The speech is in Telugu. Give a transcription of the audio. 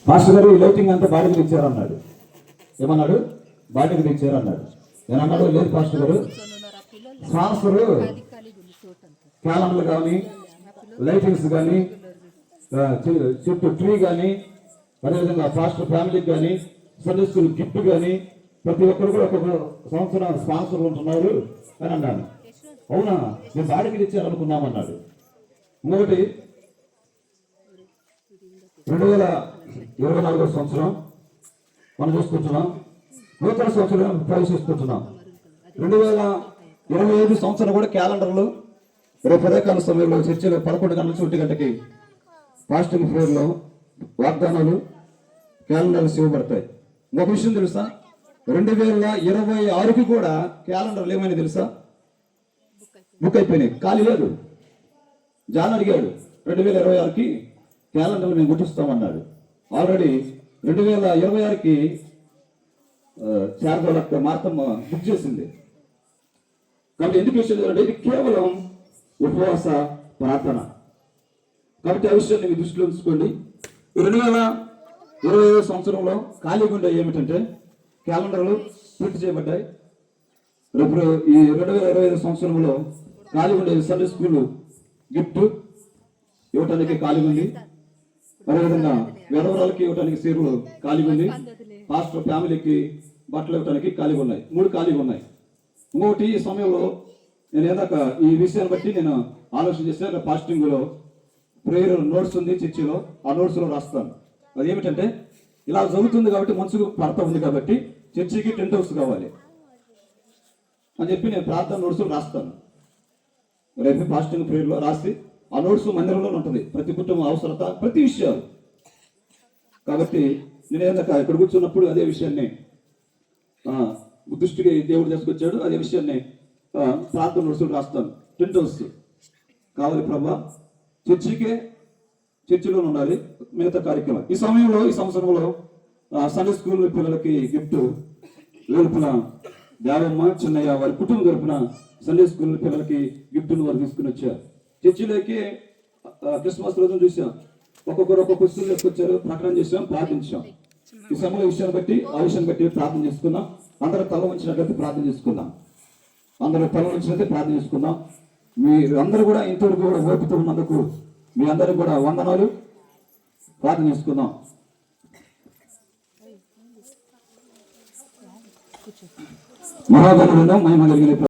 మాస్టర్ గారు ఈ లైటింగ్ అంతా బాడీకి తెచ్చారన్నాడు. ఏమన్నాడు? బాడీకి తెచ్చారన్నాడు. నేను అన్నాడు, లేదు పాస్టర్ గారు, స్పాన్సర్ క్యాలెండర్లు కానీ, లైటింగ్స్ కానీ, చుట్టూ ట్రీ కానీ, అదేవిధంగా పాస్టర్ ఫ్యామిలీకి కానీ, సండే స్కూల్ గిఫ్ట్ కానీ, ప్రతి ఒక్కరు కూడా ఒక్కొక్క సంవత్సరం స్పాన్సర్ ఉంటున్నారు అని అన్నాను. అవునా, మేము బాడీకి తెచ్చారనుకున్నామన్నాడు. ఇంకొకటి 2024 సంవత్సరం మనం చూసుకుంటున్నాం, నూతన సంవత్సరం ప్రవేశిస్తుంటున్నాం. 2025 సంవత్సరం కూడా క్యాలెండర్లు రేపు ఉదయకాల సమయంలో చర్చలు 11 గంటల నుంచి 1 గంటకి ఫాస్టింగ్ ఫేర్లో వాగ్దానాలు క్యాలెండర్స్ ఇవ్వబడతాయి. ఒక విషయం తెలుసా, 2026కి కూడా క్యాలెండర్లు ఏమైనా తెలుసా? బుక్ అయిపోయినాయి, ఖాళీ లేదు. జాన్ అడిగాడు, 2026కి క్యాలెండర్లు మేము గుర్తిస్తామన్నాడు. ఆల్రెడీ 2026కి శారదోళక్క మార్తమ్మ బుక్ చేసింది. కాబట్టి ఎందుకు విషయం అంటే ఇది కేవలం ఉపవాస ప్రార్థన. కాబట్టి ఆ విషయాన్ని మీ దృష్టిలో ఉంచుకోండి. 2025 సంవత్సరంలో ఖాళీగా ఉండే ఏమిటంటే క్యాలెండర్లు పూర్తి చేయబడ్డాయి. రేపు ఈ 2025 సంవత్సరంలో ఖాళీ ఉండే సండే స్కూల్ గిఫ్ట్ ఇవ్వటానికి ఖాళీ ఉంది. అదేవిధంగా విధవరాలకి ఇవ్వడానికి సీరులు ఖాళీగా ఉంది. పాస్టర్ ఫ్యామిలీకి బట్టలు ఇవ్వడానికి ఖాళీగా ఉన్నాయి. 3 ఖాళీగా ఉన్నాయి. ఇంకొకటి ఈ సమయంలో నేను ఏదాక ఈ విషయాన్ని బట్టి నేను ఆలోచన చేస్తే పాస్టింగ్లో ప్రేయర్ నోట్స్ ఉంది చర్చిలో, ఆ నోట్స్లో రాస్తాను. అదేమిటంటే ఇలా జరుగుతుంది కాబట్టి మనసుకు పడతా ఉంది కాబట్టి చర్చికి టెంట్ హౌస్ కావాలి అని చెప్పి నేను ప్రార్థన నోట్స్లో రాస్తాను. రేపు పాస్టింగ్ ప్రేయర్లో రాసి ఆ నోట్స్ మందిరంలో ఉంటుంది. ప్రతి కుటుంబం అవసరత, ప్రతి విషయాలు. కాబట్టి నేను ఏదాక ఇక్కడ కూర్చున్నప్పుడు అదే విషయాన్ని దృష్టికి దేవుడు తీసుకొచ్చాడు. అదే విషయాన్ని ప్రార్థన నోట్స్లో రాస్తాను. టెంట్ హౌస్ కావాలి ప్రభా, చర్చిలో ఉండాలి మిగతా కార్యక్రమం. ఈ సమయంలో ఈ సంవత్సరంలో సండే స్కూల్ పిల్లలకి గిఫ్ట్ వెలుపున దేవమ్మ చిన్నయ్య వారి కుటుంబం తరపున సండే స్కూల్ పిల్లలకి గిఫ్ట్ను వారు తీసుకుని వచ్చారు. చర్చిలోకి క్రిస్మస్ రోజున చూసాం, ఒక్కొక్కరు ఒక్కొక్క పుస్తకం తీసుకొచ్చారు, ప్రకటన చేసాం, ప్రార్థించాం. ఈ సమయంలో విషయాన్ని బట్టి ఆ విషయాన్ని బట్టి ప్రార్థన చేసుకుందాం. అందరూ తల ఉంచినట్లయితే ప్రార్థన చేసుకుందాం. అందరూ తల ఉంచినట్లయితే ప్రార్థన చేసుకుందాం. మీరు అందరూ కూడా ఇంతవరకు కూడా ఓపిక ఉన్నందుకు మీ అందరికి కూడా వందనాలు. ప్రార్థన చేసుకుందాం. మహాగణులను మహిమ కలిగిన